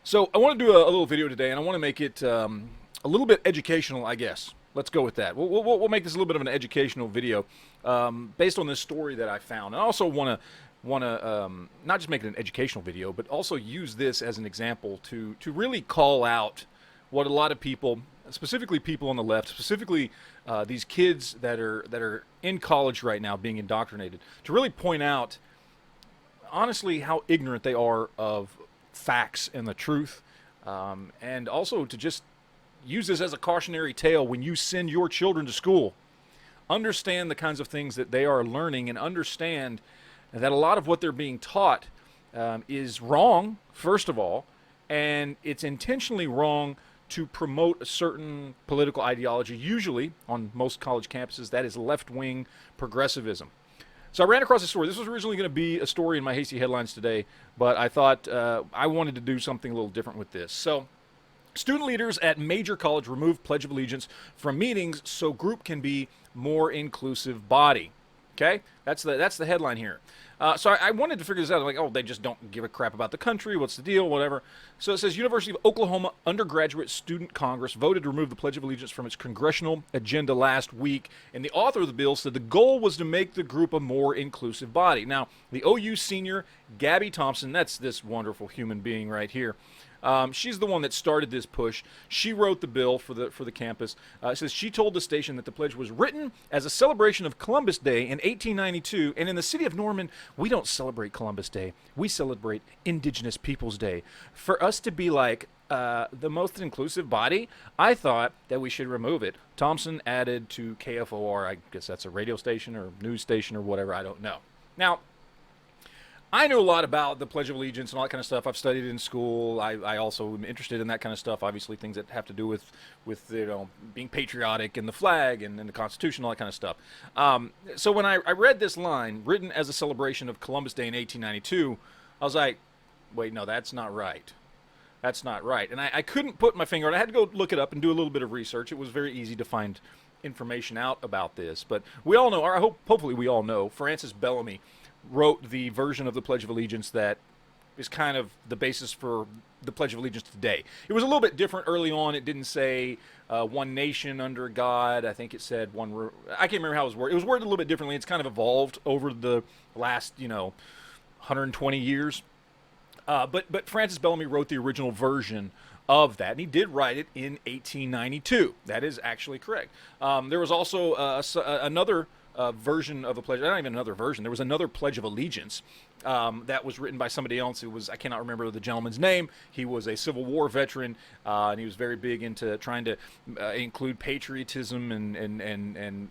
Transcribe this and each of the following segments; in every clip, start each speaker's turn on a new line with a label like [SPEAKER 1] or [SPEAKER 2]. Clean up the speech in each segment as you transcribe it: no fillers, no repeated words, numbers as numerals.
[SPEAKER 1] So I want to do a little video today, and I want to make it a little bit educational, I guess. Let's go with that. We'll make this a little bit of an educational video based on this story that I found. I also want to not just make it an educational video, but also use this as an example to really call out what a lot of people, specifically people on the left, specifically these kids that are in college right now being indoctrinated, to really point out honestly how ignorant they are of facts and the truth, and also to just use this as a cautionary tale when you send your children to school. Understand the kinds of things that they are learning, and understand that a lot of what they're being taught is wrong, first of all, and it's intentionally wrong to promote a certain political ideology. Usually, on most college campuses, that is left-wing progressivism. So I ran across this story. This was originally going to be a story in my hasty headlines today, but I thought I wanted to do something a little different with this. So, student leaders at major college remove Pledge of Allegiance from meetings so group can be more inclusive body. Okay, that's the headline here. So I wanted to figure this out. I'm like, oh, they just don't give a crap about the country. What's the deal? Whatever. So it says University of Oklahoma Undergraduate Student Congress voted to remove the Pledge of Allegiance from its congressional agenda last week, and the author of the bill said the goal was to make the group a more inclusive body. Now, the OU senior Gabby Thompson, that's this wonderful human being right here. She's the one that started this push. She wrote the bill for the campus. It says she told the station that the pledge was written as a celebration of Columbus Day in 1892, and in the city of Norman, we don't celebrate Columbus Day. We celebrate Indigenous Peoples Day. For us to be like the most inclusive body, I thought that we should remove it. Thompson added to KFOR, I guess that's a radio station or news station or whatever, I don't know. Now, I know a lot about the Pledge of Allegiance and all that kind of stuff. I've studied it in school. I also am interested in that kind of stuff. Obviously, things that have to do with being patriotic and the flag and the Constitution, all that kind of stuff. So when I read this line, written as a celebration of Columbus Day in 1892, I was like, wait, no, that's not right. That's not right. And I couldn't put my finger on it. I had to go look it up and do a little bit of research. It was very easy to find information out about this. But we all know, or hopefully we all know, Francis Bellamy wrote the version of the Pledge of Allegiance that is kind of the basis for the Pledge of Allegiance today. It was a little bit different early on. It didn't say one nation under God. I think it said one. I can't remember how it was worded. It was worded a little bit differently. It's kind of evolved over the last 120 years. But Francis Bellamy wrote the original version of that, and he did write it in 1892. That is actually correct. There was also another version of the pledge. Not even another version. There was another Pledge of Allegiance that was written by somebody else. It was, I cannot remember the gentleman's name. He was a Civil War veteran, and he was very big into trying to include patriotism and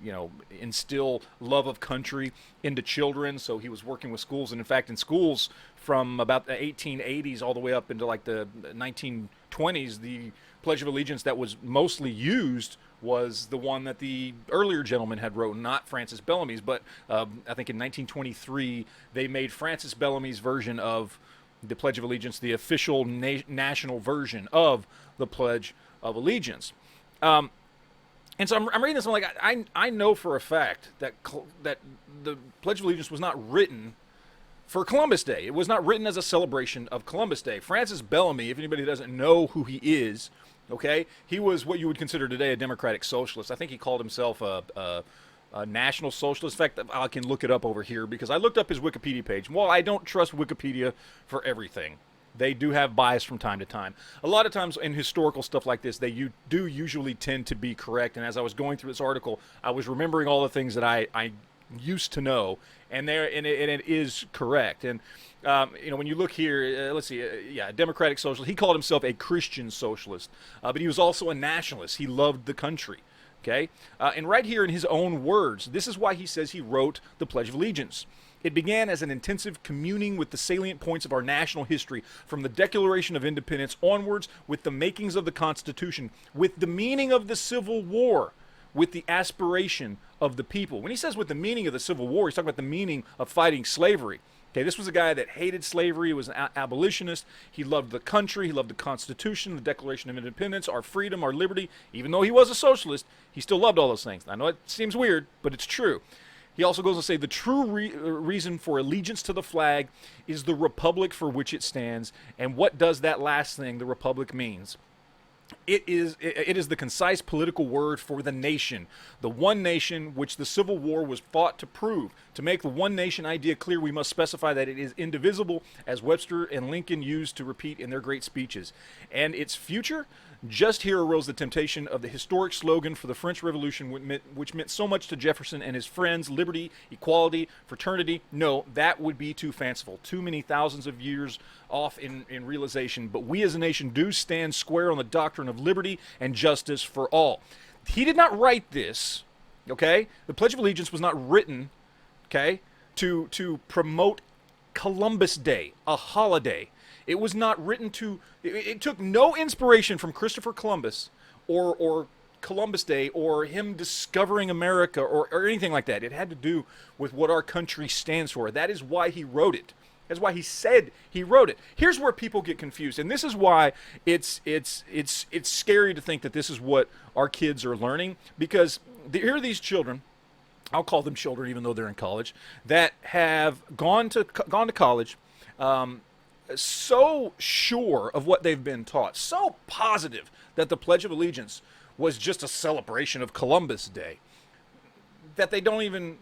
[SPEAKER 1] instill love of country into children. So he was working with schools, and in fact, in schools from about the 1880s all the way up into like the 1920s, the Pledge of Allegiance that was mostly used was the one that the earlier gentleman had wrote, not Francis Bellamy's, but I think in 1923 they made Francis Bellamy's version of the Pledge of Allegiance the official national version of the Pledge of Allegiance. And so I'm reading this, and I'm like, I know for a fact that the Pledge of Allegiance was not written for Columbus Day. It was not written as a celebration of Columbus Day. Francis Bellamy, if anybody doesn't know who he is, okay, he was what you would consider today a democratic socialist. I think he called himself a national socialist. In fact, I can look it up over here because I looked up his Wikipedia page. Well, I don't trust Wikipedia for everything. They do have bias from time to time. A lot of times in historical stuff like this, they do usually tend to be correct. And as I was going through this article, I was remembering all the things that I used to know, and it is correct. And when you look here, let's see, democratic socialist. He called himself a Christian socialist, but he was also a nationalist. He loved the country. Okay, and right here in his own words, this is why he says he wrote the Pledge of Allegiance. It began as an intensive communing with the salient points of our national history, from the Declaration of Independence onwards, with the makings of the Constitution, with the meaning of the Civil War, with the aspiration of the people. When he says with the meaning of the Civil War, he's talking about the meaning of fighting slavery. Okay, this was a guy that hated slavery. He was an abolitionist. He loved the country. He loved the Constitution, the Declaration of Independence, our freedom, our liberty. Even though he was a socialist, he still loved all those things. I know it seems weird, but it's true. He also goes to say the true reason for allegiance to the flag is the republic for which it stands. And what does that last thing, the republic, means? It is the concise political word for the nation, the one nation which the Civil War was fought to prove. To make the one nation idea clear, we must specify that it is indivisible, as Webster and Lincoln used to repeat in their great speeches. And its future? Just here arose the temptation of the historic slogan for the French Revolution, which meant so much to Jefferson and his friends: liberty, equality, fraternity. No, that would be too fanciful, too many thousands of years off in realization. But we as a nation do stand square on the doctrine of liberty and justice for all. He did not write this, okay? The Pledge of Allegiance was not written, okay, to promote Columbus Day, a holiday. It was not written to, it took no inspiration from Christopher Columbus or Columbus Day or him discovering America or anything like that. It had to do with what our country stands for. That is why he wrote it. That's why he said he wrote it. Here's where people get confused, and this is why it's scary to think that this is what our kids are learning, because here are these children, I'll call them children even though they're in college, that have gone to college, so sure of what they've been taught, so positive that the Pledge of Allegiance was just a celebration of Columbus Day, that they don't even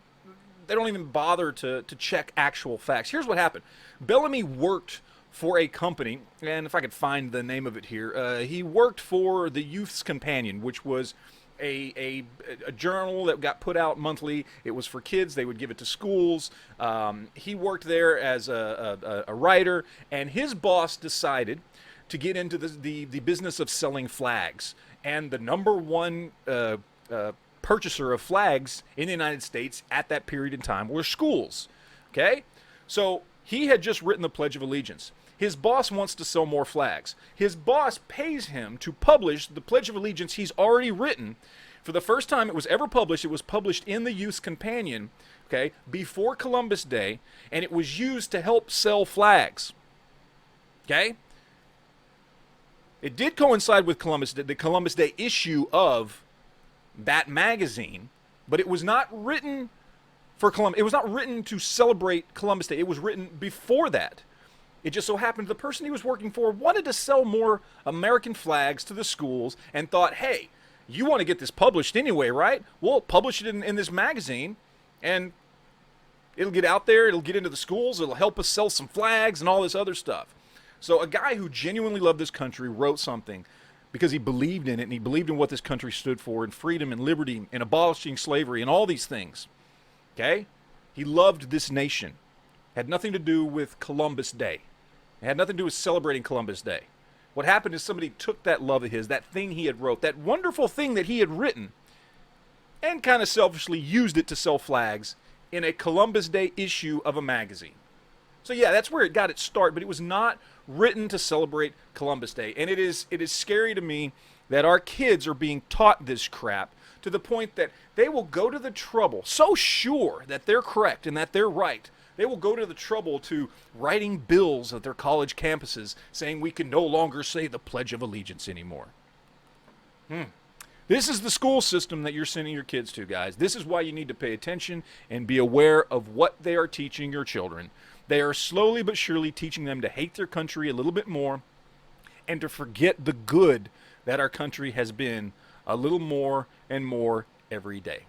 [SPEAKER 1] bother to check actual facts. Here's what happened. Bellamy worked for a company, and if I could find the name of it here, he worked for the Youth's Companion, which was a journal that got put out monthly. It was for kids. They would give it to schools. He worked there as a writer, and his boss decided to get into the business of selling flags. And the number one purchaser of flags in the United States at that period in time were schools. Okay? So he had just written the Pledge of Allegiance. His boss wants to sell more flags. His boss pays him to publish the Pledge of Allegiance he's already written. For the first time it was ever published, it was published in the Youth's Companion, okay, before Columbus Day, and it was used to help sell flags. Okay? It did coincide with the Columbus Day issue of that magazine, but it was not written for Columbus. It was not written to celebrate Columbus Day. It was written before that. It just so happened the person he was working for wanted to sell more American flags to the schools and thought, hey, you want to get this published anyway, right? We'll publish it in this magazine, and it'll get out there, it'll get into the schools, it'll help us sell some flags and all this other stuff. So a guy who genuinely loved this country wrote something because he believed in it, and he believed in what this country stood for, and freedom and liberty and abolishing slavery and all these things. Okay? He loved this nation. Had nothing to do with Columbus Day. It had nothing to do with celebrating Columbus Day. What happened is somebody took that love of his, that thing he had wrote, that wonderful thing that he had written, and kind of selfishly used it to sell flags in a Columbus Day issue of a magazine. So yeah, that's where it got its start, but it was not written to celebrate Columbus Day. And it is scary to me that our kids are being taught this crap to the point that they will go to the trouble, so sure that they're correct and that they're right, they will go to the trouble to writing bills at their college campuses saying we can no longer say the Pledge of Allegiance anymore. This is the school system that you're sending your kids to, guys. This is why you need to pay attention and be aware of what they are teaching your children. They are slowly but surely teaching them to hate their country a little bit more and to forget the good that our country has been a little more and more every day.